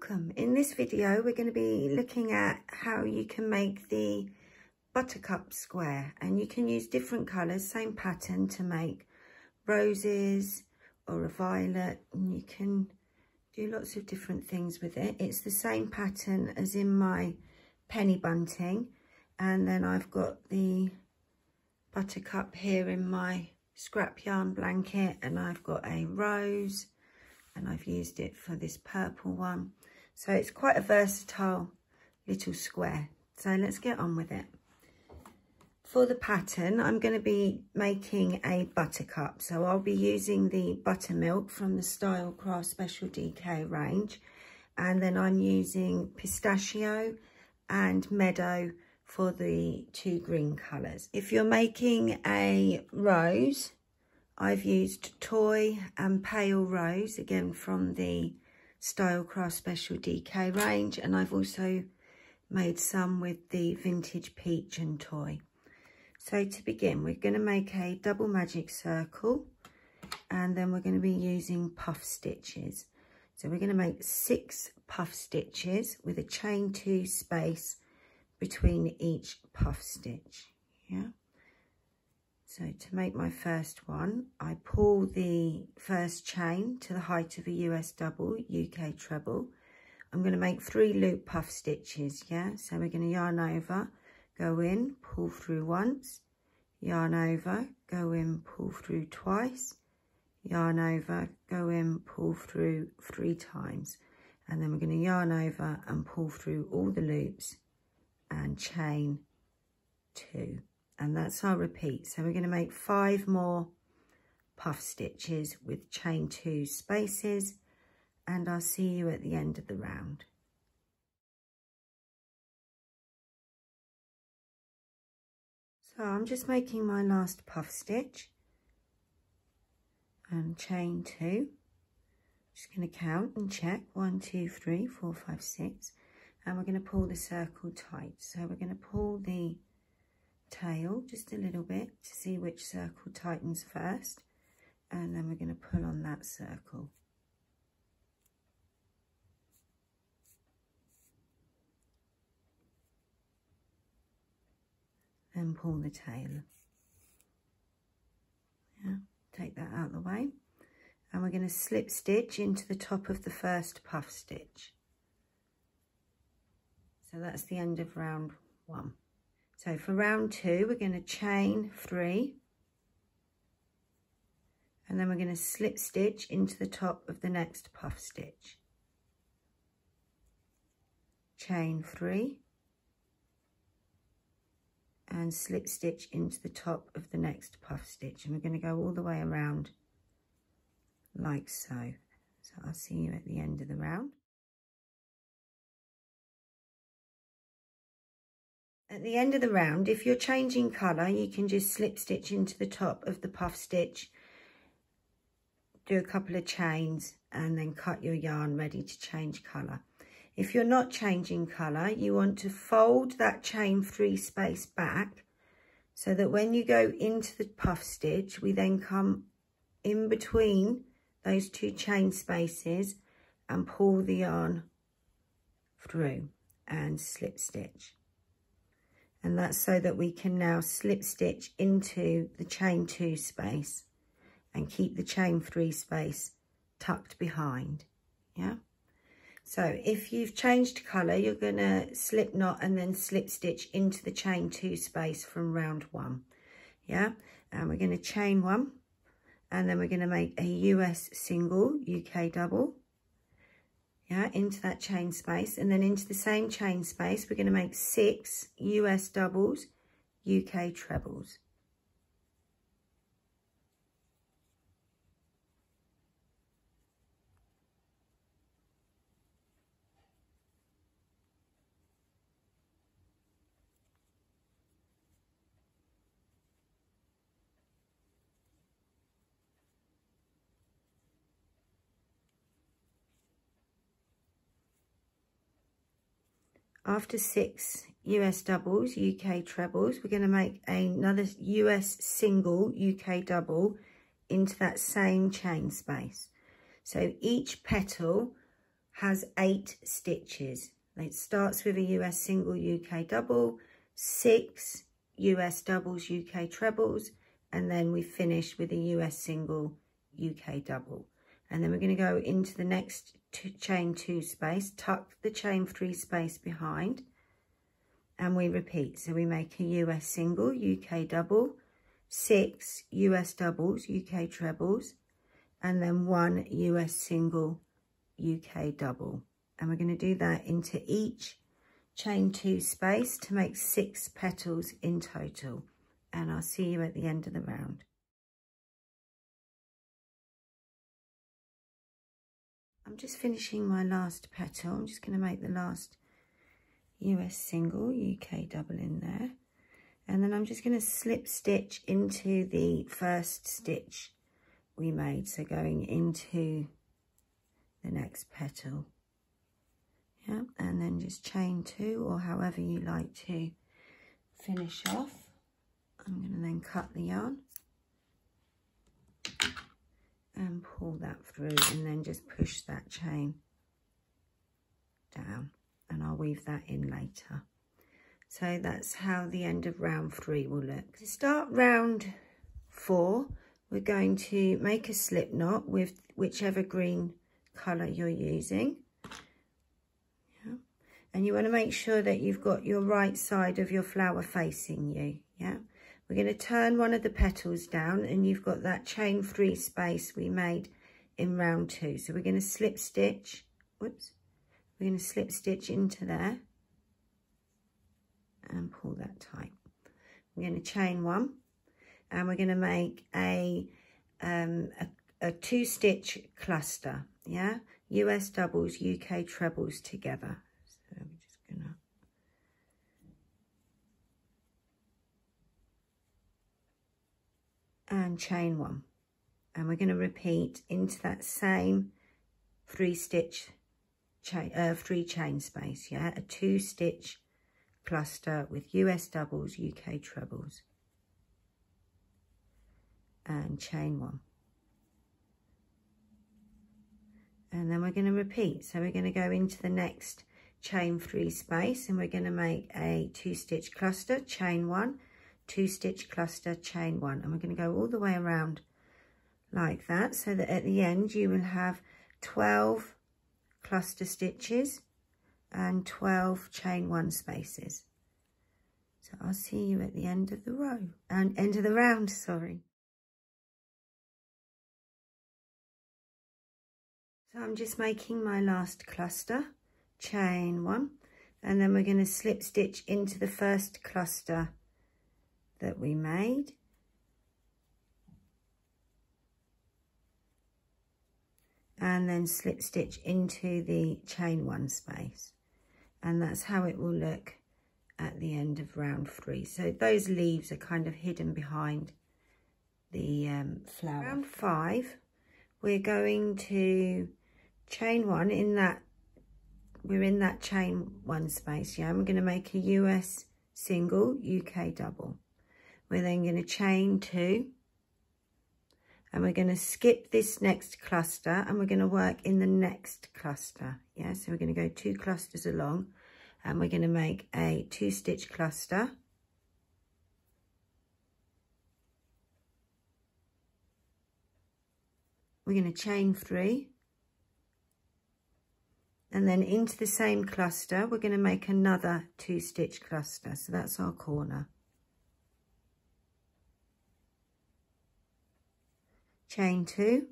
Welcome. In this video we're going to be looking at how you can make the buttercup square, and you can use different colours, same pattern, to make roses or a violet, and you can do lots of different things with it. It's the same pattern as in my penny bunting, and then I've got the buttercup here in my scrap yarn blanket, and I've got a rose, and I've used it for this purple one. So it's quite a versatile little square. So let's get on with it. For the pattern, I'm going to be making a buttercup. So I'll be using the buttermilk from the Style Craft Special DK range. And then I'm using pistachio and meadow for the two green colours. If you're making a rose, I've used toy and pale rose, again from the Style Craft Special DK range, and I've also made some with the vintage peach and toy. So to begin, we're going to make a double magic circle, and then we're going to be using puff stitches. So we're going to make 6 puff stitches with a chain 2 space between each puff stitch. Yeah. So to make my first one, I pull the first chain to the height of a US double, UK treble. I'm going to make 3 loop puff stitches, yeah? So we're going to yarn over, go in, pull through once, yarn over, go in, pull through twice, yarn over, go in, pull through 3 times. And then we're going to yarn over and pull through all the loops and chain 2. And that's our repeat. So we're going to make 5 more puff stitches with chain 2 spaces, and I'll see you at the end of the round. So I'm just making my last puff stitch and chain 2. Just going to count and check 1, 2, 3, 4, 5, 6, and we're going to pull the circle tight. So we're going to pull the tail just a little bit to see which circle tightens first, and then we're going to pull on that circle. Then pull the tail. Yeah, take that out of the way, and we're going to slip stitch into the top of the first puff stitch. So that's the end of round 1. So for round 2, we're going to chain 3, and then we're going to slip stitch into the top of the next puff stitch. Chain 3, and slip stitch into the top of the next puff stitch. And we're going to go all the way around like so. So I'll see you at the end of the round. At the end of the round, if you're changing colour, you can just slip stitch into the top of the puff stitch, do a couple of chains, and then cut your yarn ready to change colour. If you're not changing colour, you want to fold that chain 3 space back, so that when you go into the puff stitch, we then come in between those 2 chain spaces and pull the yarn through and slip stitch. And that's so that we can now slip stitch into the chain 2 space and keep the chain 3 space tucked behind. Yeah. So if you've changed colour, you're going to slip knot and then slip stitch into the chain 2 space from round 1. Yeah. And we're going to chain 1, and then we're going to make a US single, UK double. Yeah, into that chain space, and then into the same chain space we're going to make 6 US doubles, UK trebles. After 6 US doubles, UK trebles, we're going to make another US single, UK double into that same chain space. So each petal has 8 stitches. It starts with a US single, UK double, 6 US doubles, UK trebles, and then we finish with a US single, UK double. And then we're going to go into the next chain 2 space, tuck the chain 3 space behind, and we repeat. So we make a US single, UK double, 6 US doubles, UK trebles, and then 1 US single, UK double. And we're going to do that into each chain 2 space to make 6 petals in total. And I'll see you at the end of the round. I'm just finishing my last petal. I'm just going to make the last US single, UK double in there. And then I'm just going to slip stitch into the first stitch we made. So going into the next petal. Yeah, and then just chain 2, or however you like to finish off. I'm going to then cut the yarn and pull that through, and then just push that chain down, and I'll weave that in later. So that's how the end of round 3 will look. To start round 4, we're going to make a slip knot with whichever green colour you're using. Yeah. And you want to make sure that you've got your right side of your flower facing you. Yeah. We're going to turn one of the petals down, and you've got that chain 3 space we made in round 2. So we're going to slip stitch, whoops, we're going to slip stitch into there and pull that tight. We're going to chain 1, and we're going to make a 2-stitch cluster, yeah, US doubles, UK trebles together. So we're just going to and chain 1, and we're going to repeat into that same 3-stitch chain, 3 chain space, yeah, a 2-stitch cluster with US doubles, UK trebles, and chain 1, and then we're going to repeat. So we're going to go into the next chain 3 space, and we're going to make a 2-stitch cluster, chain 1, 2-stitch cluster, chain 1, and we're going to go all the way around like that, so that at the end you will have 12 cluster stitches and 12 chain 1 spaces. So I'll see you at the end of the row, and end of the round, sorry. So I'm just making my last cluster, chain 1, and then we're going to slip stitch into the first cluster that we made, and then slip stitch into the chain 1 space, and that's how it will look at the end of round 3. So those leaves are kind of hidden behind the flower. Round 5, we're going to chain 1 in that, we're in that chain 1 space, yeah, and we're going to make a US single, UK double. We're then going to chain 2, and we're going to skip this next cluster, and we're going to work in the next cluster. Yeah, so we're going to go 2 clusters along, and we're going to make a 2-stitch cluster. We're going to chain 3, and then into the same cluster, we're going to make another 2-stitch cluster. So that's our corner. Chain 2,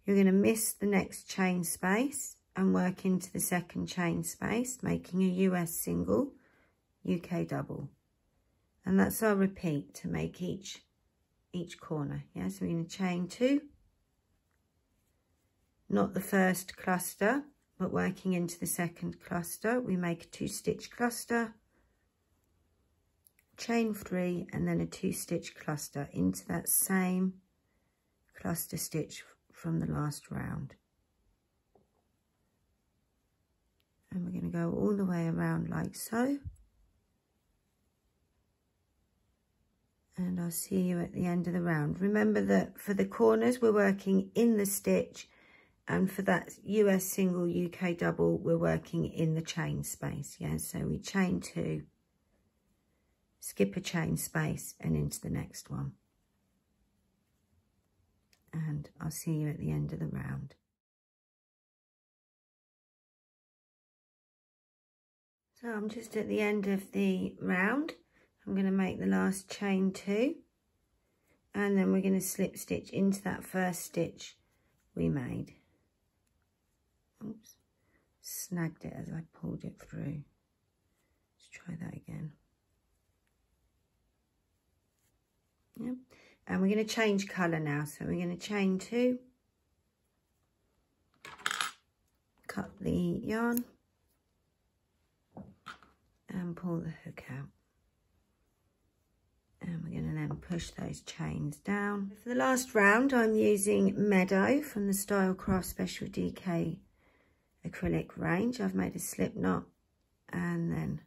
you're going to miss the next chain space and work into the second chain space, making a US single, UK double, and that's our repeat to make each corner. Yeah, so we're going to chain 2, not the first cluster, but working into the second cluster, we make a 2-stitch cluster, chain 3, and then a 2-stitch cluster into that same cluster stitch from the last round. And we're going to go all the way around like so. And I'll see you at the end of the round. Remember that for the corners, we're working in the stitch And for that US single, UK double, we're working in the chain space. Yeah, so we chain 2, skip a chain space and into the next one. And I'll see you at the end of the round. So I'm just at the end of the round. I'm going to make the last chain 2, and then we're going to slip stitch into that first stitch we made. Oops, snagged it as I pulled it through. Let's try that again. Yep. And we're going to change colour now. So we're going to chain 2, cut the yarn, and pull the hook out. And we're going to then push those chains down. For the last round, I'm using Meadow from the Stylecraft Special DK acrylic range. I've made a slip knot, and then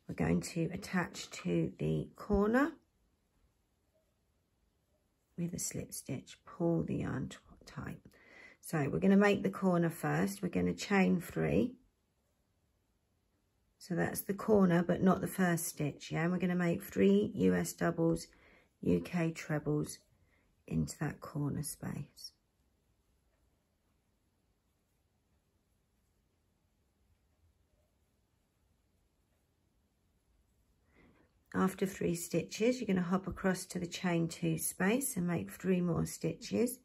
we're going to attach to the corner with a slip stitch. Pull the yarn tight. So we're going to make the corner first. We're going to chain 3. So that's the corner, but not the first stitch, yeah? And we're going to make 3 US doubles, UK trebles into that corner space. After 3 stitches, you're going to hop across to the chain 2 space and make 3 more stitches,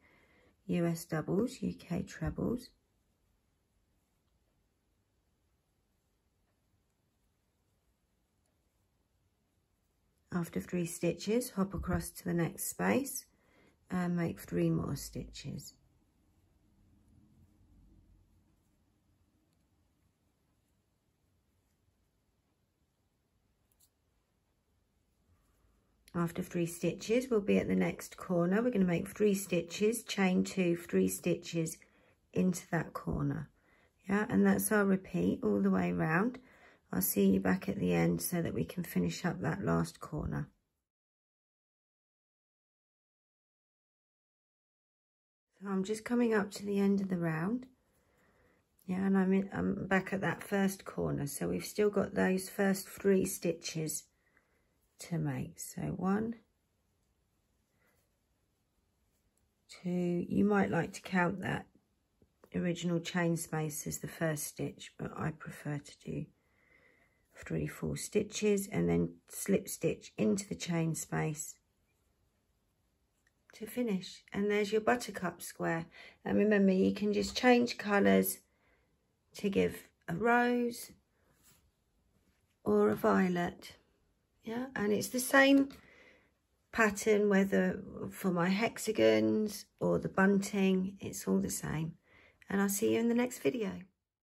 US doubles, UK trebles. After 3 stitches, hop across to the next space and make 3 more stitches. After 3 stitches, we'll be at the next corner. We're going to make 3 stitches, chain 2, 3 stitches into that corner. Yeah, and that's our repeat all the way around. I'll see you back at the end so that we can finish up that last corner. So I'm just coming up to the end of the round. Yeah, and I'm back at that first corner. So we've still got those first 3 stitches to make. So 1, 2, you might like to count that original chain space as the first stitch, but I prefer to do 3 full stitches and then slip stitch into the chain space to finish. And there's your buttercup square. And remember, you can just change colours to give a rose or a violet. Yeah, and it's the same pattern whether for my hexagons or the bunting, it's all the same. And I'll see you in the next video.